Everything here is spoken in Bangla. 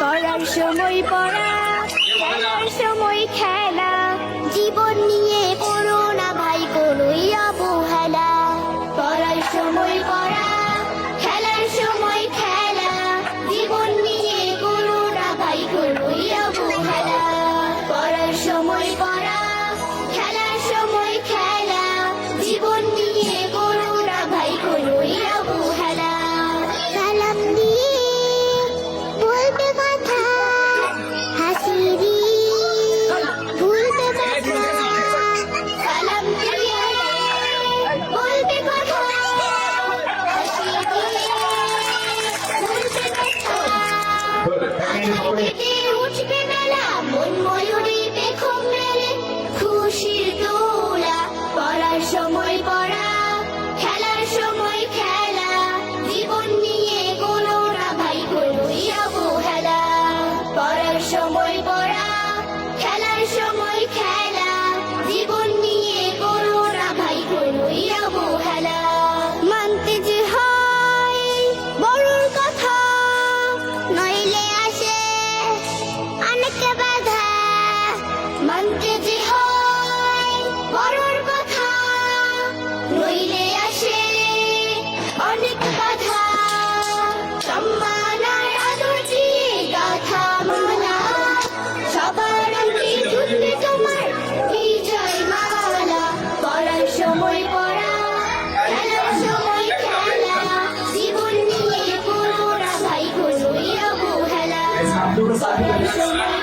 পড়ার সময় পড়া, খেলার সময় খেলা, জীবন নিয়ে পড়ো না ভাই কোনোই অবহেলা। পড়ার সময় পড়া, খেলার সময় খেলা, জীবন নিয়ে করো না ভাই কোনোই অবহেলা। পড়ার সময় পড়া, খেলার সময় খেলা, জীবন নিয়ে করো না ভাই কোনোই অবহেলা। সালাম দিয়ে বলবে কথা, হাসি দিয়ে ভুলবে কথা। সালাম দিয়ে বলবে কথা, হাসি দিয়ে ভুলবে কথা। কেটে উঠবে মেলা, মন ময়ূরী পেখম মেলে, খুশির দোলা। পড়ার সময় পড়া, খেলার সময় খেলা, জীবন নিয়ে করো না ভাই কোনোই অবহেলা। পড়ার সময় পড়া, খেলার সময় খেলা, জীবন নিয়ে করো না ভাই কোনোই অবহেলা। মানতে যে হয় বড়র কথা, নইলে আসে অনেক বাধা। মানতে যে হয় বড়র কথা, নইলে আসে অনেক বাধা। সম্মান আর আদর দিয়ে গাথা মালা, সবার আগে জুটবে তোমার বিজয় মালা। পড়ার সময় পড়া, খেলার সময় খেলা, জীবন নিয়ে করো না ভাই কোনোই অবহেলা। পড়ার সময়